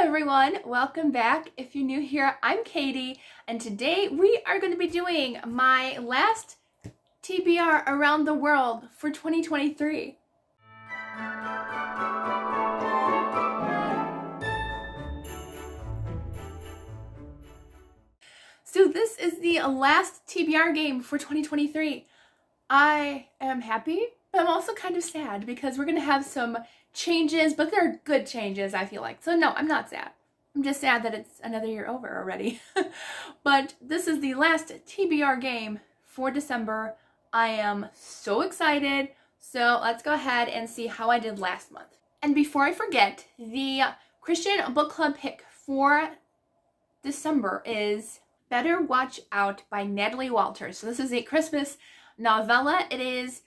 everyone, welcome back. If you're new here, I'm Katie, and today we are going to be doing my last TBR Around the World for 2023. So this is the last TBR game for 2023. I am happy, but I'm also kind of sad because we're going to have some changes, but they're good changes, I feel like. So no, I'm not sad. I'm just sad that it's another year over already. But this is the last TBR game for December. I am so excited. So let's go ahead and see how I did last month. And before I forget, the Christian book club pick for December is Better Watch Out by Natalie Walters. So this is a Christmas novella. It is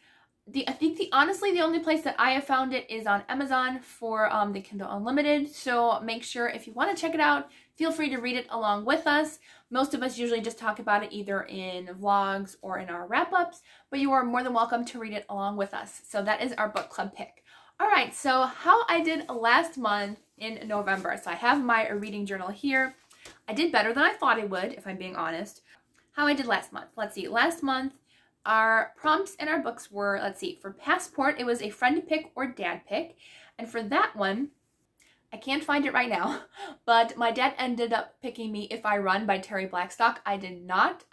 honestly the only place that I have found it is on Amazon for the Kindle Unlimited. So make sure if you want to check it out, feel free to read it along with us. Most of us usually just talk about it either in vlogs or in our wrap-ups, but you are more than welcome to read it along with us. So that is our book club pick. All right, so how I did last month in November. So I have my reading journal here. I did better than I thought I would, if I'm being honest. How I did last month. Let's see. Last month, our prompts in our books were, let's see, for Passport, it was a friend pick or dad pick. And for that one, I can't find it right now, but my dad ended up picking me If I Run by Terry Blackstock. I did not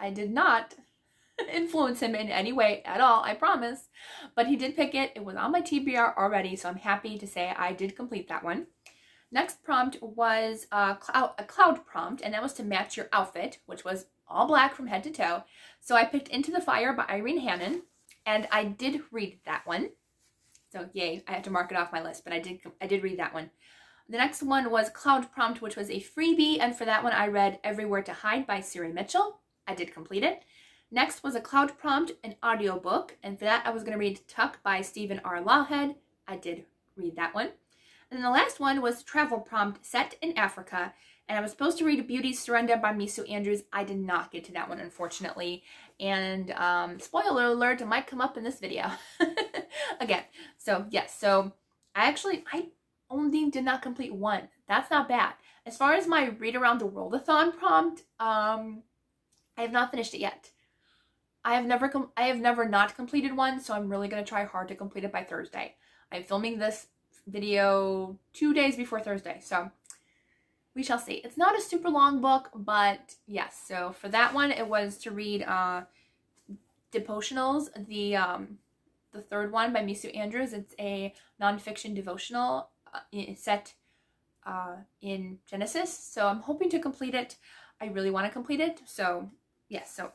influence him in any way at all, I promise. But he did pick it. It was on my TBR already, so I'm happy to say I did complete that one. Next prompt was a cloud prompt, and that was to match your outfit, which was all black from head to toe. So I picked Into the Fire by Irene Hannon, and I did read that one. So yay, I have to mark it off my list, but I did read that one. The next one was Cloud Prompt, which was a freebie, and for that one I read Everywhere to Hide by Siri Mitchell. I did complete it. Next was a Cloud Prompt, an audiobook, and for that I was going to read Tuck by Stephen R. Lawhead. I did read that one. And then the last one was Travel Prompt, set in Africa, and I was supposed to read Beauty's Surrender by Misu Andrews. I did not get to that one, unfortunately. And spoiler alert, it might come up in this video again. So yes, so I only did not complete one. That's not bad. As far as my Read Around the World-a-thon prompt, I have not finished it yet. I have never not completed one, so I'm really going to try hard to complete it by Thursday. I'm filming this video 2 days before Thursday, so we shall see. It's not a super long book, but yes, so for that one it was to read Devotionals, the third one by Misu Andrews. It's a nonfiction devotional set in Genesis, so I'm hoping to complete it. I really want to complete it, so yes, so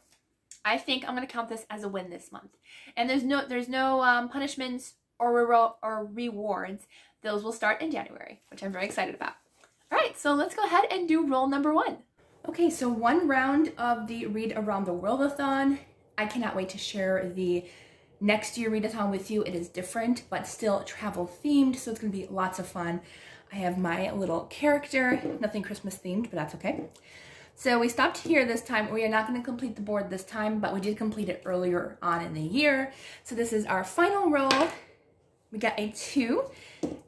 I think I'm going to count this as a win this month. And there's no punishments or rewards. Those will start in January, which I'm very excited about. All right, so let's go ahead and do roll number one. Okay, so one round of the Read Around the World-a-thon. I cannot wait to share the next year read-a-thon with you. It is different, but still travel themed, so it's gonna be lots of fun. I have my little character, nothing Christmas themed, but that's okay. So we stopped here this time. We are not going to complete the board this time, but we did complete it earlier on in the year. So this is our final roll. We got a 2,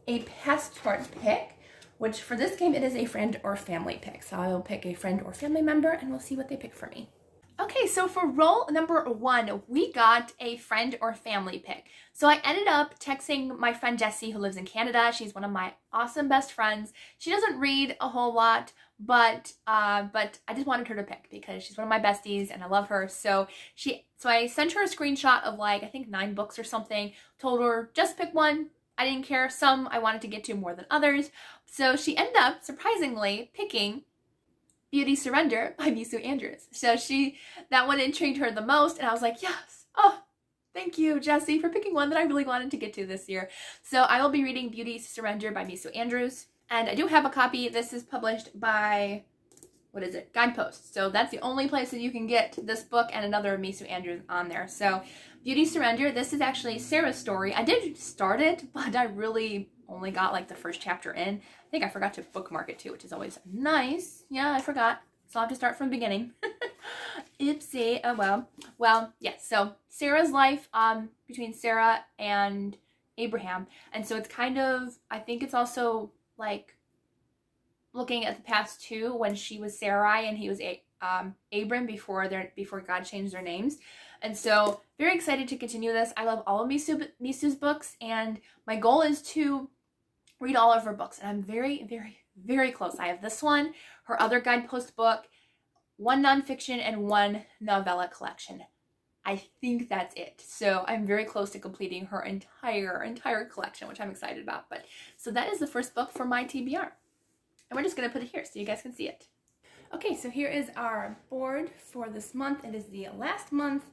a Passport pick, which for this game, it is a friend or family pick. So I will pick a friend or family member and we'll see what they pick for me. Okay, so for roll number 1, we got a friend or family pick. So I ended up texting my friend Jessie, who lives in Canada. She's one of my awesome best friends. She doesn't read a whole lot, but I just wanted her to pick because she's one of my besties and I love her. So I sent her a screenshot of like, I think 9 books or something, told her just pick one. I didn't care. Some I wanted to get to more than others. So she ended up surprisingly picking Beauty Surrender by Misu Andrews. So that one intrigued her the most, and I was like, yes, oh, thank you, Jessie, for picking one that I really wanted to get to this year. So I will be reading Beauty Surrender by Misu Andrews, and I do have a copy. This is published by, what is it, Guidepost. So that's the only place that you can get this book and another Misu Andrews on there. So Beauty Surrender, this is actually Sarah's story. I did start it, but I really only got like the first chapter in. I think I forgot to bookmark it too, which is always nice. Yeah, I forgot. So I'll have to start from the beginning. Oopsie. Oh well. Well, yes. So Sarah's life between Sarah and Abraham. And so it's kind of, I think it's also like looking at the past two when she was Sarai and he was Abram before God changed their names. And so very excited to continue this. I love all of Misu's books, and my goal is to read all of her books. And I'm very, very, very close. I have this one, her other guidepost book, one nonfiction, and one novella collection. I think that's it. So I'm very close to completing her entire collection, which I'm excited about. But so that is the first book for my TBR. And we're just going to put it here so you guys can see it. Okay, so here is our board for this month. It is the last month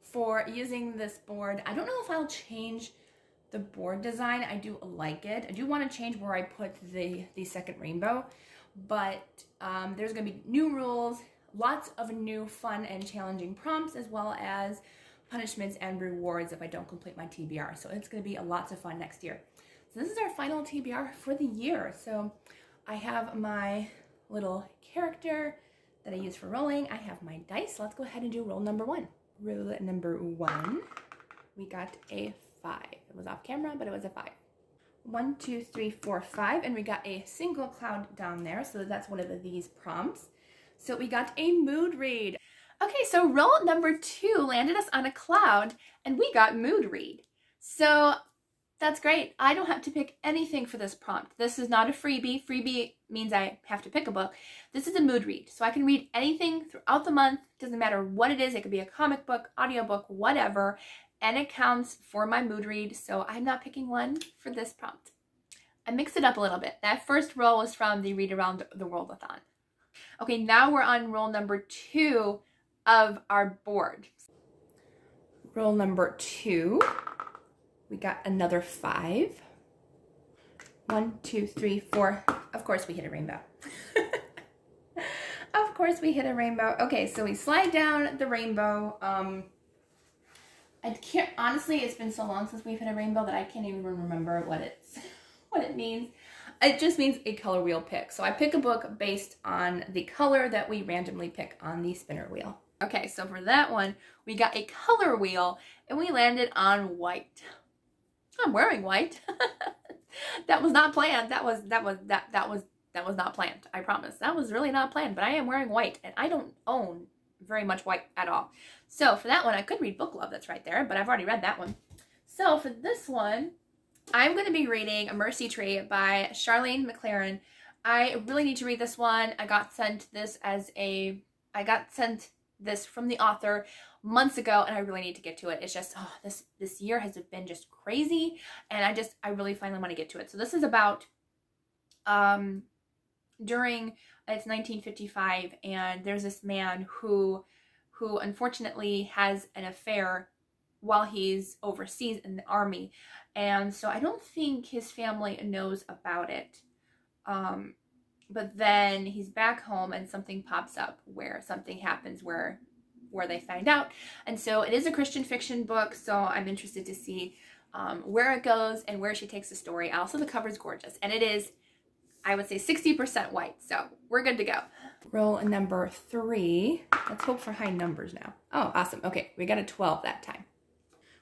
for using this board. I don't know if I'll change the board design. I do like it. I do want to change where I put the second rainbow, but there's going to be new rules, lots of new fun and challenging prompts, as well as punishments and rewards if I don't complete my TBR. So it's going to be lots of fun next year. So this is our final TBR for the year. So I have my little character that I use for rolling. I have my dice. Let's go ahead and do roll number one. Roll number one. We got a 5. It was off camera, but it was a 5. 1, 2, 3, 4, 5, and we got a single cloud down there. So that's one of these prompts. So we got a mood read. Okay, so roll number 2 landed us on a cloud, and we got mood read. So that's great. I don't have to pick anything for this prompt. This is not a freebie. Freebie means I have to pick a book. This is a mood read. So I can read anything throughout the month. Doesn't matter what it is. It could be a comic book, audiobook, whatever. And it counts for my mood read. So I'm not picking one for this prompt. I mixed it up a little bit. That first roll was from the Read Around the World-a-thon. Okay, now we're on roll number 2 of our board. Roll number 2. We got another 5. 1, 2, 3, 4. Of course we hit a rainbow. Of course we hit a rainbow. Okay, so we slide down the rainbow. I can't, honestly, it's been so long since we've hit a rainbow that I can't even remember what it means. It just means a color wheel pick. So I pick a book based on the color that we randomly pick on the spinner wheel. Okay, so for that one, we got a color wheel and we landed on white. I'm wearing white. That was not planned. That was not planned. I promise. That was really not planned, but I am wearing white and I don't own very much white at all. So for that one, I could read Book Love, that's right there, but I've already read that one. So for this one, I'm going to be reading A Mercy Tree by Charlene McLaren. I really need to read this one. I got sent this from the author months ago, and I really need to get to it. It's just, oh, this year has been just crazy, and I really finally want to get to it. So this is about it's 1955, and there's this man who unfortunately has an affair while he's overseas in the army, and so I don't think his family knows about it. But then he's back home and something pops up where something happens where they find out. And so it is a Christian fiction book, so I'm interested to see where it goes and where she takes the story. Also, the cover's gorgeous, and it is, I would say, 60% white, so we're good to go. Roll number 3. Let's hope for high numbers now. Oh, awesome. Okay, we got a 12 that time.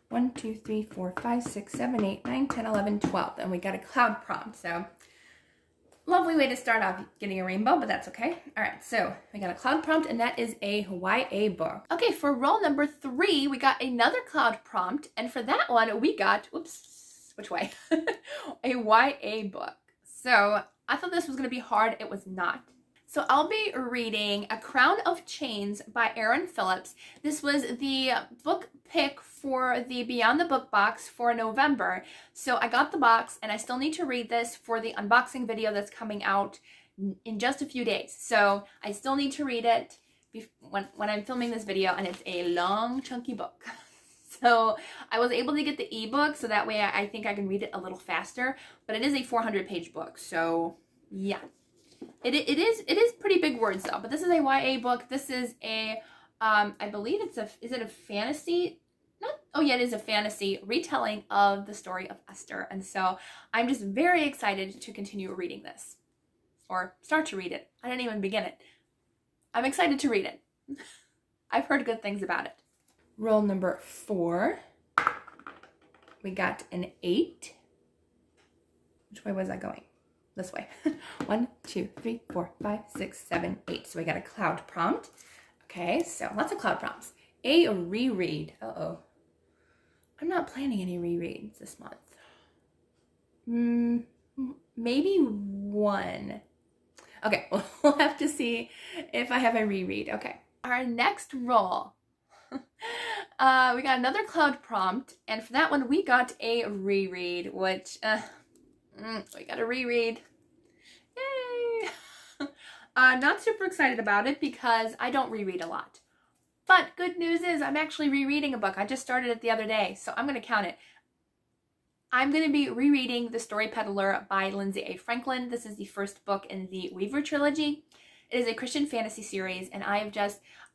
1, 2, 3, 4, 5, 6, 7, 8, 9, 10, 11, 12. And we got a cloud prompt, so lovely way to start off getting a rainbow, but that's okay. All right, so we got a cloud prompt, and that is a YA book. Okay, for roll number 3, we got another cloud prompt, and for that one, we got, whoops, which way? A YA book. So I thought this was going to be hard. It was not. So I'll be reading A Crown of Chains by Erin Phillips. This was the book pick for the Beyond the Book box for November. So I got the box, and I still need to read this for the unboxing video that's coming out in just a few days. So I still need to read it when I'm filming this video, and it's a long, chunky book. So I was able to get the ebook, so that way I think I can read it a little faster. But it is a 400-page book, so yeah. It is pretty big words though, but this is a YA book. This is a, I believe is it a fantasy? Oh yeah, it is a fantasy retelling of the story of Esther. And so I'm just very excited to continue reading this, or start to read it. I didn't even begin it. I'm excited to read it. I've heard good things about it. Roll number 4. We got an 8. Which way was I going? this way. 1, 2, 3, 4, 5, 6, 7, 8. So we got a cloud prompt. Okay, so lots of cloud prompts. A reread. Uh-oh. I'm not planning any rereads this month. Maybe one. Okay, we'll have to see if I have a reread. Okay. Our next roll. We got another cloud prompt, and for that one we got a reread, which we got a reread. Yay! Not super excited about it because I don't reread a lot. But good news is I'm actually rereading a book. I just started it the other day, so I'm going to count it. I'm going to be rereading The Story Peddler by Lindsay A. Franklin. This is the first book in the Weaver trilogy. It is a Christian fantasy series, and I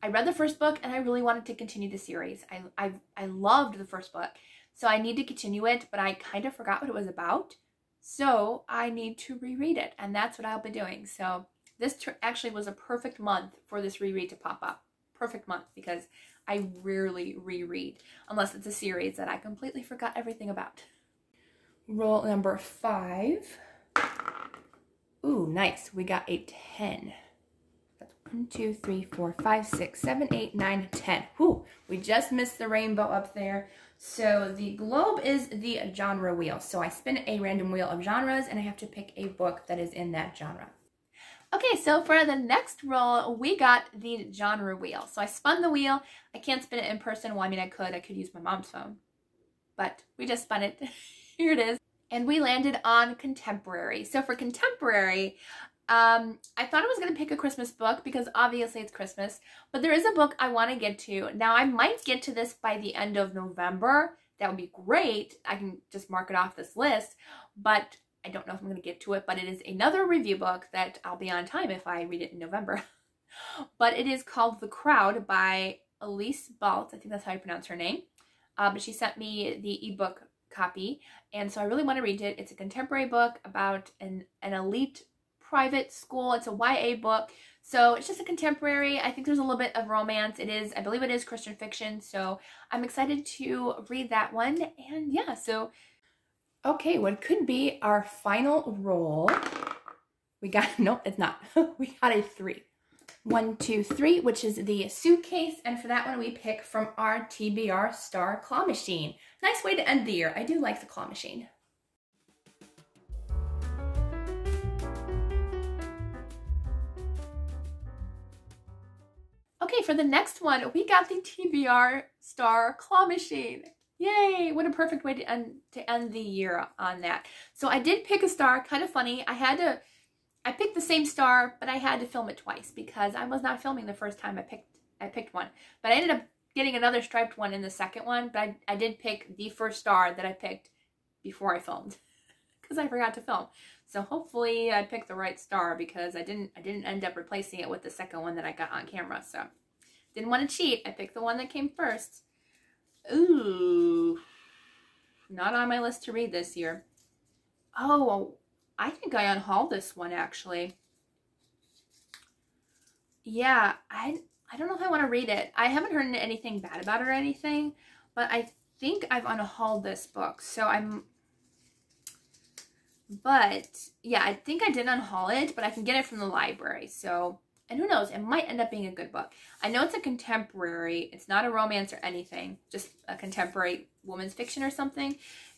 read the first book and I really wanted to continue the series. I loved the first book, so I need to continue it, but I kind of forgot what it was about. So I need to reread it, and that's what I'll be doing. So this actually was a perfect month for this reread to pop up. Perfect month, because I rarely reread unless it's a series that I completely forgot everything about. Roll number 5. Ooh, nice. We got a 10. That's 1, 2, 3, 4, 5, 6, 7, 8, 9, 10. Whew, we just missed the rainbow up there. So the globe is the genre wheel. So I spin a random wheel of genres and I have to pick a book that is in that genre. Okay, so for the next roll, we got the genre wheel. So I spun the wheel. I can't spin it in person. Well, I mean, I could use my mom's phone, but we just spun it. Here it is. And we landed on contemporary. So for contemporary, I thought I was going to pick a Christmas book because obviously it's Christmas, but there is a book I want to get to. Now, I might get to this by the end of November. That would be great. I can just mark it off this list, but I don't know if I'm going to get to it, but it is another review book that I'll be on time if I read it in November. But it is called The Crowd by Elise Balt. I think that's how you pronounce her name. But she sent me the ebook copy, and so I really want to read it. It's a contemporary book about an elite private school. It's a YA book, so it's just a contemporary. I think there's a little bit of romance. It is, I believe it is Christian fiction, so I'm excited to read that one. And yeah, so okay, what could be our final roll? We got, no, it's not. We got a 3. 1, 2, 3, which is the suitcase, and for that one we pick from our TBR Star Claw Machine. Nice way to end the year. I do like the claw machine. Okay, for the next one, we got the TBR Star Claw Machine. Yay! What a perfect way to end the year on that. So I did pick a star, kind of funny. I picked the same star, but I had to film it twice because I was not filming the first time I picked one. But I ended up getting another striped one in the second one, but I did pick the first star that I picked before I filmed because I forgot to film. So hopefully I picked the right star because I didn't end up replacing it with the second one that I got on camera. So didn't want to cheat. I picked the one that came first. Ooh, not on my list to read this year. Oh, I think I unhauled this one actually. Yeah, I don't know if I want to read it. I haven't heard anything bad about it or anything, but I think I've unhauled this book. So but yeah, I think I did unhaul it, but I can get it from the library. So, and who knows, it might end up being a good book. I know it's a contemporary. It's not a romance or anything, just a contemporary woman's fiction or something.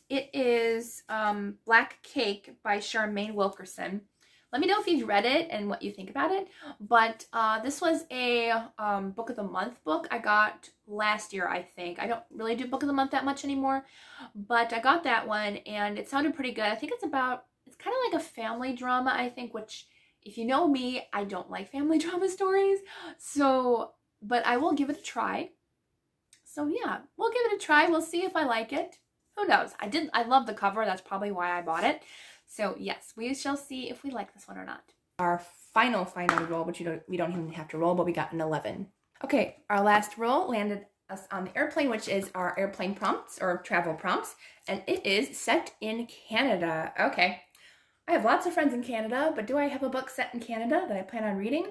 It is Black Cake by Charmaine Wilkerson. Let me know if you've read it and what you think about it. But this was a Book of the Month book I got last year, I think. I don't really do Book of the Month that much anymore, but I got that one and it sounded pretty good. I think it's kind of like a family drama, I think, which, if you know me, I don't like family drama stories. So, but I will give it a try. So yeah, we'll give it a try. We'll see if I like it. Who knows? I love the cover. That's probably why I bought it. So yes, we shall see if we like this one or not. Our final roll, which we don't even have to roll, but we got an 11. Okay, our last roll landed us on the airplane, which is our airplane prompts or travel prompts, and it is set in Canada. Okay, I have lots of friends in Canada, but do I have a book set in Canada that I plan on reading?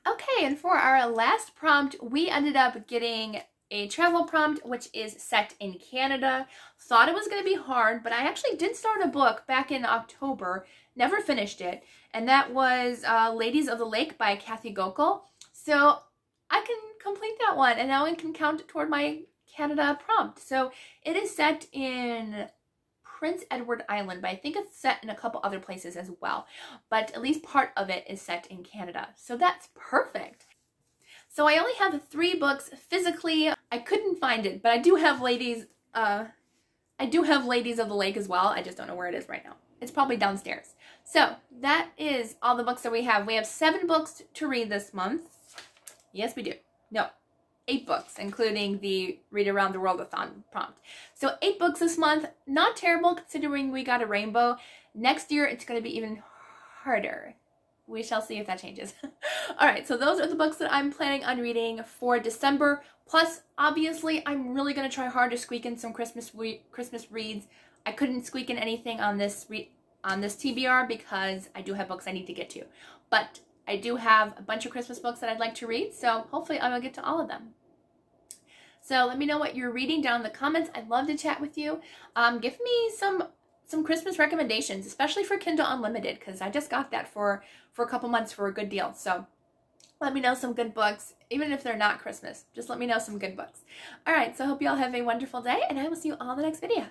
Okay, and for our last prompt, we ended up getting a travel prompt, which is set in Canada. Thought it was going to be hard, but I actually did start a book back in October, never finished it, and that was Ladies of the Lake by Kathy Gokul. So I can complete that one, and now I can count it toward my Canada prompt. So it is set in Prince Edward Island, but I think it's set in a couple other places as well. But at least part of it is set in Canada. So that's perfect. So I only have 3 books physically. I couldn't find it, but I do have Ladies of the Lake as well. I just don't know where it is right now. It's probably downstairs. So that is all the books that we have. We have 7 books to read this month. Yes, we do. No, 8 books, including the Read Around the World-a-thon prompt. So 8 books this month. Not terrible considering we got a rainbow. Next year, it's going to be even harder. We shall see if that changes. All right, so those are the books that I'm planning on reading for December. Plus, obviously, I'm really going to try hard to squeak in some Christmas reads. I couldn't squeak in anything on this TBR because I do have books I need to get to. But I do have a bunch of Christmas books that I'd like to read, so hopefully I will get to all of them. So let me know what you're reading down in the comments. I'd love to chat with you. Give me some Christmas recommendations, especially for Kindle Unlimited, because I just got that for a couple months for a good deal. So let me know some good books, even if they're not Christmas. Just let me know some good books. All right, so I hope you all have a wonderful day, and I will see you all in the next video.